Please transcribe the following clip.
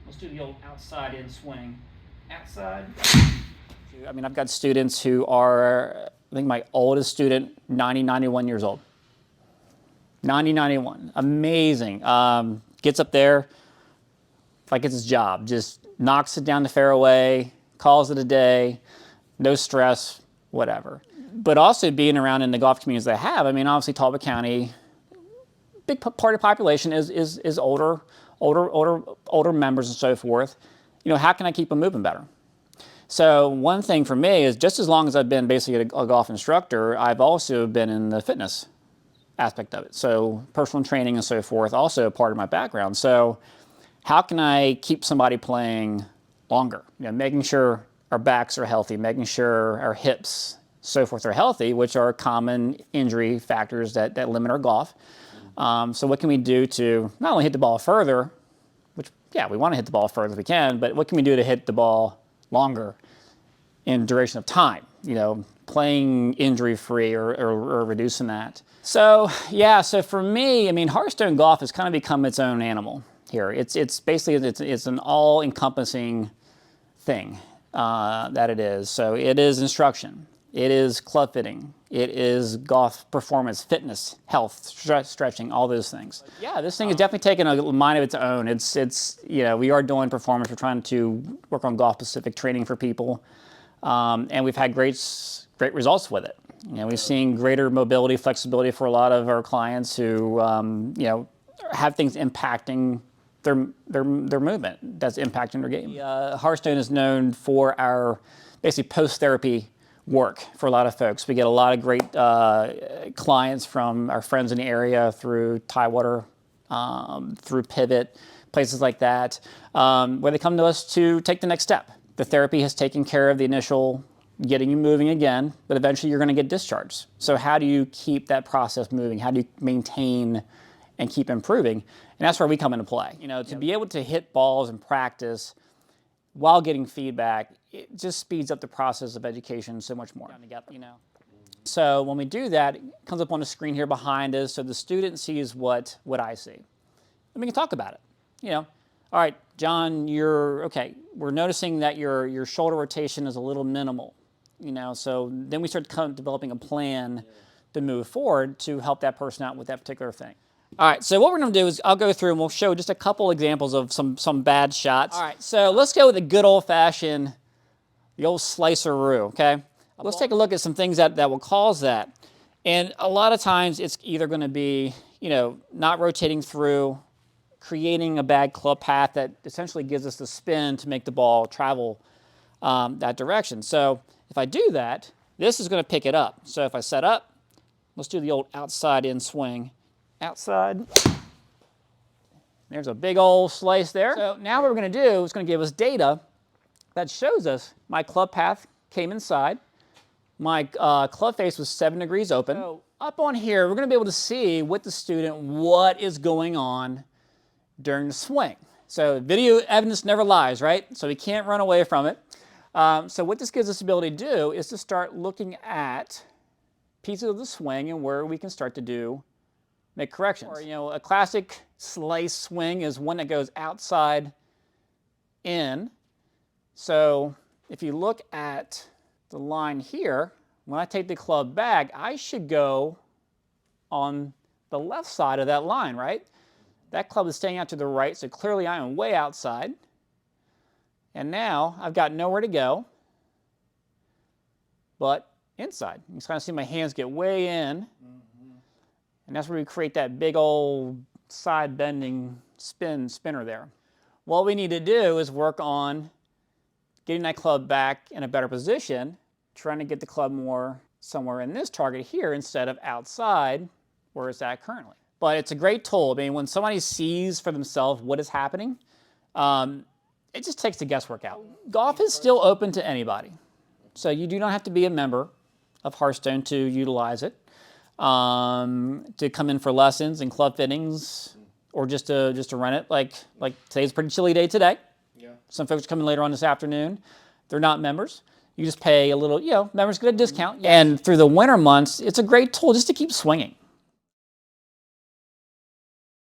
Let's do the old outside in swing. Outside. I mean, I've got students who are, I think my oldest student, 90, 91 years old. 90, 91. Amazing. Gets up there like it's his job. Just knocks it down the fairway, calls it a day, no stress, whatever. But also being around in the golf communities they have, I mean, obviously Talbot County, big part of the population is older members and so forth. You know, how can I keep them moving better? So one thing for me is just as long as I've been basically a golf instructor, I've also been in the fitness aspect of it. So personal training and so forth, also a part of my background. So how can I keep somebody playing longer? You know, making sure our backs are healthy, making sure our hips, so forth, are healthy, which are common injury factors that limit our golf. So what can we do to not only hit the ball further, which, yeah, we want to hit the ball further if we can, but what can we do to hit the ball longer in duration of time? You know, playing injury-free or reducing that. So, yeah, so for me, I mean, Hearthstone golf has kind of become its own animal here. It's basically, it's an all-encompassing thing that it is. So it is instruction. It is club fitting. It is golf performance, fitness, health, stretching, all those things. Yeah, this thing has definitely taken a mind of its own. It's you know, we are doing performance. We're trying to work on golf-specific training for people, and we've had great results with it. You know, we've seen greater mobility, flexibility for a lot of our clients who you know, have things impacting their movement that's impacting their game. Hearthstone is known for our basically post-therapy work for a lot of folks. We get a lot of great clients from our friends in the area through Tidewater, through Pivot, places like that, where they come to us to take the next step. The therapy has taken care of the initial getting you moving again, but eventually you're going to get discharged. So how do you keep that process moving? How do you maintain and keep improving? And that's where we come into play. You know, to be able to hit balls in practice while getting feedback, it just speeds up the process of education so much more. You know. So when we do that, it comes up on the screen here behind us, so the student sees what I see. And we can talk about it. You know, all right, John, okay, we're noticing that your shoulder rotation is a little minimal. You know, so then we start developing a plan to move forward to help that person out with that particular thing. All right, so what we're going to do is I'll go through and we'll show just a couple examples of some bad shots. All right, so let's go with the good old-fashioned, the old slicer-roo, okay? Let's take a look at some things that will cause that. And a lot of times it's either going to be, you know, not rotating through, creating a bad club path that essentially gives us the spin to make the ball travel that direction. So if I do that, this is going to pick it up. So if I set up, let's do the old outside in swing. Outside. There's a big old slice there. So now what we're going to do is going to give us data that shows us my club path came inside. My club face was 7 degrees open. So up on here, we're going to be able to see with the student what is going on during the swing. So video evidence never lies, right? So we can't run away from it. So what this gives us the ability to do is to start looking at pieces of the swing and where we can start to make corrections. Or, you know, a classic slice swing is one that goes outside in. So if you look at the line here, when I take the club back, I should go on the left side of that line, right? That club is staying out to the right, so clearly I am way outside. And now I've got nowhere to go but inside. You can kind of see my hands get way in. And that's where we create that big old side bending spinner there. What we need to do is work on getting that club back in a better position, trying to get the club more somewhere in this target here instead of outside where it's at currently. But it's a great tool. I mean, when somebody sees for themselves what is happening, it just takes the guesswork out. Golf is still open to anybody. So you do not have to be a member of Hearthstone to utilize it. To come in for lessons and club fittings, or just to rent it. Like today's a pretty chilly day today. Yeah. Some folks are coming later on this afternoon. They're not members. You just pay a little, you know, members get a discount. And through the winter months, it's a great tool just to keep swinging.